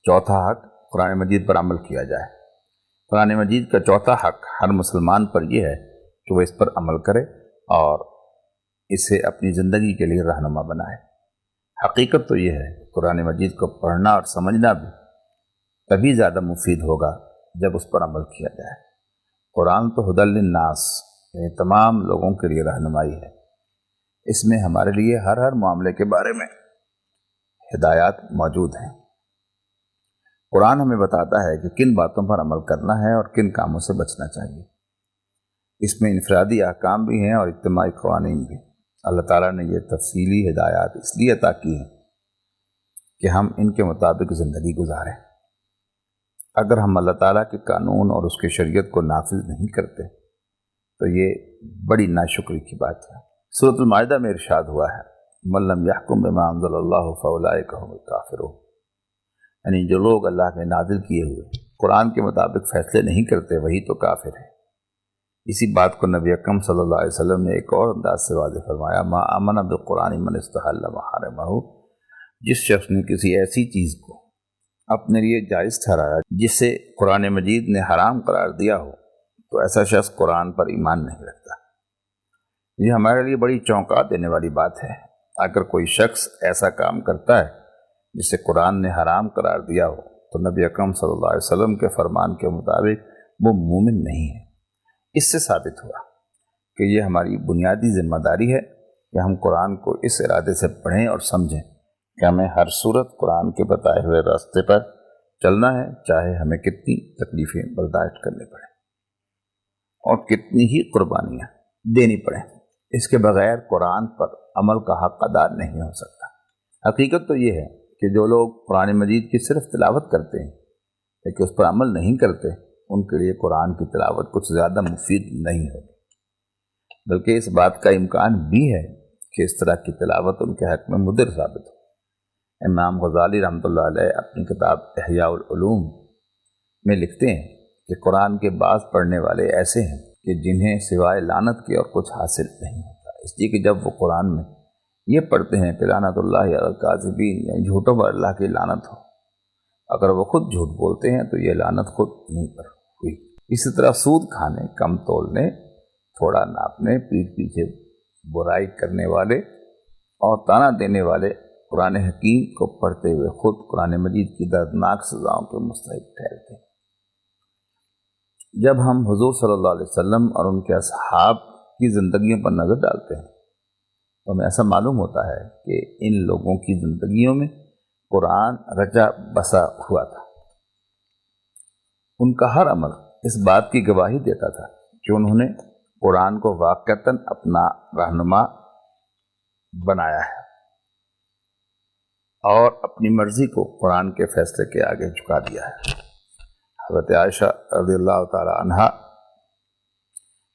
چوتھا حق قرآن مجید پر عمل کیا جائے۔ قرآن مجید کا چوتھا حق ہر مسلمان پر یہ ہے کہ وہ اس پر عمل کرے اور اسے اپنی زندگی کے لیے رہنما بنائے۔ حقیقت تو یہ ہے کہ قرآن مجید کو پڑھنا اور سمجھنا بھی تبھی زیادہ مفید ہوگا جب اس پر عمل کیا جائے۔ قرآن تو ھدی للناس، یعنی تمام لوگوں کے لیے رہنمائی ہے۔ اس میں ہمارے لیے ہر معاملے کے بارے میں ہدایات موجود ہیں۔ قرآن ہمیں بتاتا ہے کہ کن باتوں پر عمل کرنا ہے اور کن کاموں سے بچنا چاہیے۔ اس میں انفرادی احکام بھی ہیں اور اجتماعی قوانین بھی۔ اللہ تعالیٰ نے یہ تفصیلی ہدایات اس لیے عطا کی ہیں کہ ہم ان کے مطابق زندگی گزاریں۔ اگر ہم اللہ تعالیٰ کے قانون اور اس کی شریعت کو نافذ نہیں کرتے تو یہ بڑی ناشکری کی بات ہے۔ سورۃ المائدہ میں ارشاد ہوا ہے مَن لَّم يَحْكُم بِمَا أَنزَلَ اللَّهُ فَأُولَٰئِكَ هُمُ الْكَافِرُونَ، یعنی جو لوگ اللہ کے نازل کیے ہوئے قرآن کے مطابق فیصلے نہیں کرتے وہی تو کافر ہیں۔ اسی بات کو نبی اکرم صلی اللہ علیہ وسلم نے ایک اور انداز سے واضح فرمایا، ما آمن بالقرآن من استحل محارمہ، جس شخص نے کسی ایسی چیز کو اپنے لیے جائز ٹھہرایا جسے قرآن مجید نے حرام قرار دیا ہو تو ایسا شخص قرآن پر ایمان نہیں رکھتا۔ یہ ہمارے لیے بڑی چونکا دینے والی بات ہے۔ اگر کوئی شخص ایسا کام کرتا ہے جسے قرآن نے حرام قرار دیا ہو تو نبی اکرم صلی اللہ علیہ وسلم کے فرمان کے مطابق وہ مومن نہیں ہے۔ اس سے ثابت ہوا کہ یہ ہماری بنیادی ذمہ داری ہے کہ ہم قرآن کو اس ارادے سے پڑھیں اور سمجھیں کہ ہمیں ہر صورت قرآن کے بتائے ہوئے راستے پر چلنا ہے، چاہے ہمیں کتنی تکلیفیں برداشت کرنی پڑیں اور کتنی ہی قربانیاں دینی پڑیں۔ اس کے بغیر قرآن پر عمل کا حق ادا نہیں ہو سکتا۔ حقیقت تو یہ ہے کہ جو لوگ قرآن مجید کی صرف تلاوت کرتے ہیں لیکن اس پر عمل نہیں کرتے، ان کے لیے قرآن کی تلاوت کچھ زیادہ مفید نہیں ہوگی، بلکہ اس بات کا امکان بھی ہے کہ اس طرح کی تلاوت ان کے حق میں مضر ثابت ہو۔ امام غزالی رحمۃ اللہ علیہ اپنی کتاب احیاء العلوم میں لکھتے ہیں کہ قرآن کے بعض پڑھنے والے ایسے ہیں کہ جنہیں سوائے لعنت کے اور کچھ حاصل نہیں ہوتا، اس لیے کہ جب وہ قرآن میں یہ پڑھتے ہیں کہ لعنت اللہ علی الکاذبین، یعنی جھوٹوں پر اللہ کی لعنت ہو، اگر وہ خود جھوٹ بولتے ہیں تو یہ لعنت خود انہیں پر ہوئی۔ اسی طرح سود کھانے، کم تولنے، تھوڑا ناپنے، پیٹھ پیچھے برائی کرنے والے اور طعنہ دینے والے قرآن حکیم کو پڑھتے ہوئے خود قرآن مجید کی دردناک سزاؤں کے مستحق ٹھہرتے ہیں۔ جب ہم حضور صلی اللہ علیہ وسلم اور ان کے اصحاب کی زندگیوں پر نظر ڈالتے ہیں تو ہمیں ایسا معلوم ہوتا ہے کہ ان لوگوں کی زندگیوں میں قرآن رچا بسا ہوا تھا۔ ان کا ہر عمل اس بات کی گواہی دیتا تھا کہ انہوں نے قرآن کو واقعتاً اپنا رہنما بنایا ہے اور اپنی مرضی کو قرآن کے فیصلے کے آگے جھکا دیا ہے۔ حضرت عائشہ رضی اللہ تعالی عنہا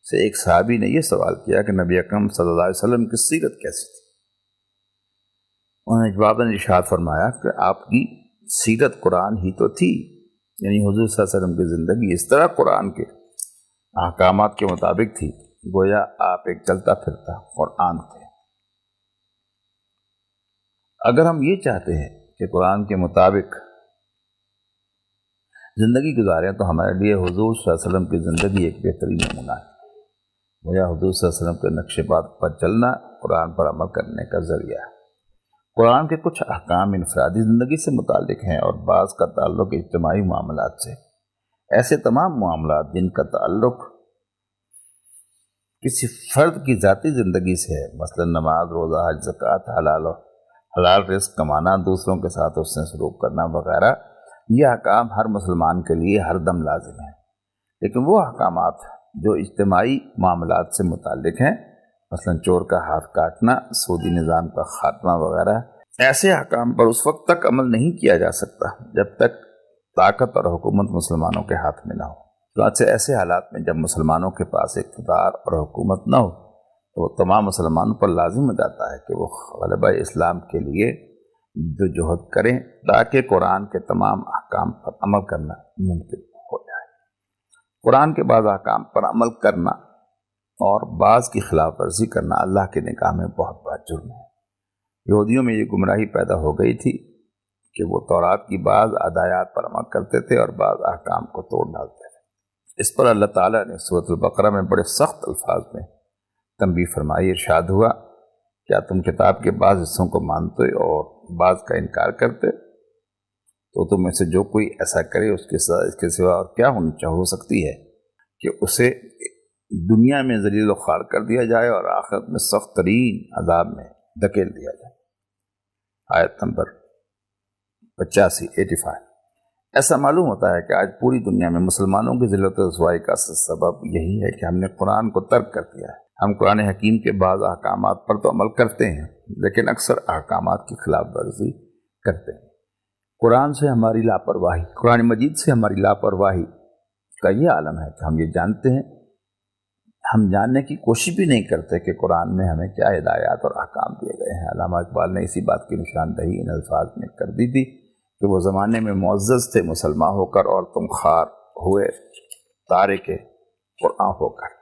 سے ایک صحابی نے یہ سوال کیا کہ نبی اکرم صلی اللہ علیہ وسلم کی سیرت کیسی تھی؟ انہوں نے جواباً ارشاد فرمایا کہ آپ کی سیرت قرآن ہی تو تھی، یعنی حضور صلی اللہ علیہ وسلم کی زندگی اس طرح قرآن کے احکامات کے مطابق تھی گویا آپ ایک چلتا پھرتا قرآن تھے۔ اگر ہم یہ چاہتے ہیں کہ قرآن کے مطابق زندگی گزاریں تو ہمارے لیے حضور صلی اللہ علیہ وسلم کی زندگی ایک بہترین نمونہ ہے۔ گویا حضور صلی اللہ علیہ وسلم کے نقش پات پر چلنا قرآن پر عمل کرنے کا ذریعہ ہے۔ قرآن کے کچھ احکام انفرادی زندگی سے متعلق ہیں اور بعض کا تعلق اجتماعی معاملات سے۔ ایسے تمام معاملات جن کا تعلق کسی فرد کی ذاتی زندگی سے ہے، مثلا نماز، روزہ، حج، زکوٰۃ، حلال رزق کمانا، دوسروں کے ساتھ اس سے سلوک کرنا وغیرہ، یہ احکام ہر مسلمان کے لیے ہر دم لازم ہیں۔ لیکن وہ احکامات جو اجتماعی معاملات سے متعلق ہیں، مثلا چور کا ہاتھ کاٹنا، سودی نظام کا خاتمہ وغیرہ، ایسے احکام پر اس وقت تک عمل نہیں کیا جا سکتا جب تک طاقت اور حکومت مسلمانوں کے ہاتھ میں نہ ہو۔ چنانچہ ایسے حالات میں جب مسلمانوں کے پاس اقتدار اور حکومت نہ ہو تو وہ تمام مسلمانوں پر لازم ہو جاتا ہے کہ وہ غلبہ اسلام کے لیے جدوجہد کریں تاکہ قرآن کے تمام احکام پر عمل کرنا ممکن ہو جائے۔ قرآن کے بعض احکام پر عمل کرنا اور بعض کی خلاف ورزی کرنا اللہ کے نگاہ میں بہت بڑا جرم ہے۔ یہودیوں میں یہ گمراہی پیدا ہو گئی تھی کہ وہ تورات کی بعض ہدایات پر عمل کرتے تھے اور بعض احکام کو توڑ ڈالتے تھے۔ اس پر اللہ تعالیٰ نے سورۃ البقرہ میں بڑے سخت الفاظ میں تنبیہ فرمائی، ارشاد ہوا کیا تم کتاب کے بعض حصوں کو مانتے اور بعض کا انکار کرتے؟ تو تم میں سے جو کوئی ایسا کرے اس کے ساتھ اس کے سوا اور کیا ہو سکتی ہے کہ اسے دنیا میں ذلیل و خوار کر دیا جائے اور آخرت میں سخت ترین عذاب میں دھکیل دیا جائے۔ آیت نمبر 85 ایسا معلوم ہوتا ہے کہ آج پوری دنیا میں مسلمانوں کی ذلت و رسوائی کا سبب یہی ہے کہ ہم نے قرآن کو ترک کر دیا ہے۔ ہم قرآن حکیم کے بعض احکامات پر تو عمل کرتے ہیں لیکن اکثر احکامات کی خلاف ورزی کرتے ہیں۔ قرآن سے ہماری لاپرواہی، قرآن مجید سے ہماری لاپرواہی کا یہ عالم ہے کہ ہم یہ جانتے ہیں، ہم جاننے کی کوشش بھی نہیں کرتے کہ قرآن میں ہمیں کیا ہدایات اور احکام دیے گئے ہیں۔ علامہ اقبال نے اسی بات کی نشاندہی ان الفاظ میں کر دی تھی کہ وہ زمانے میں معزز تھے مسلمان ہو کر اور تم خار ہوئے تارے کے قرآن ہو کر۔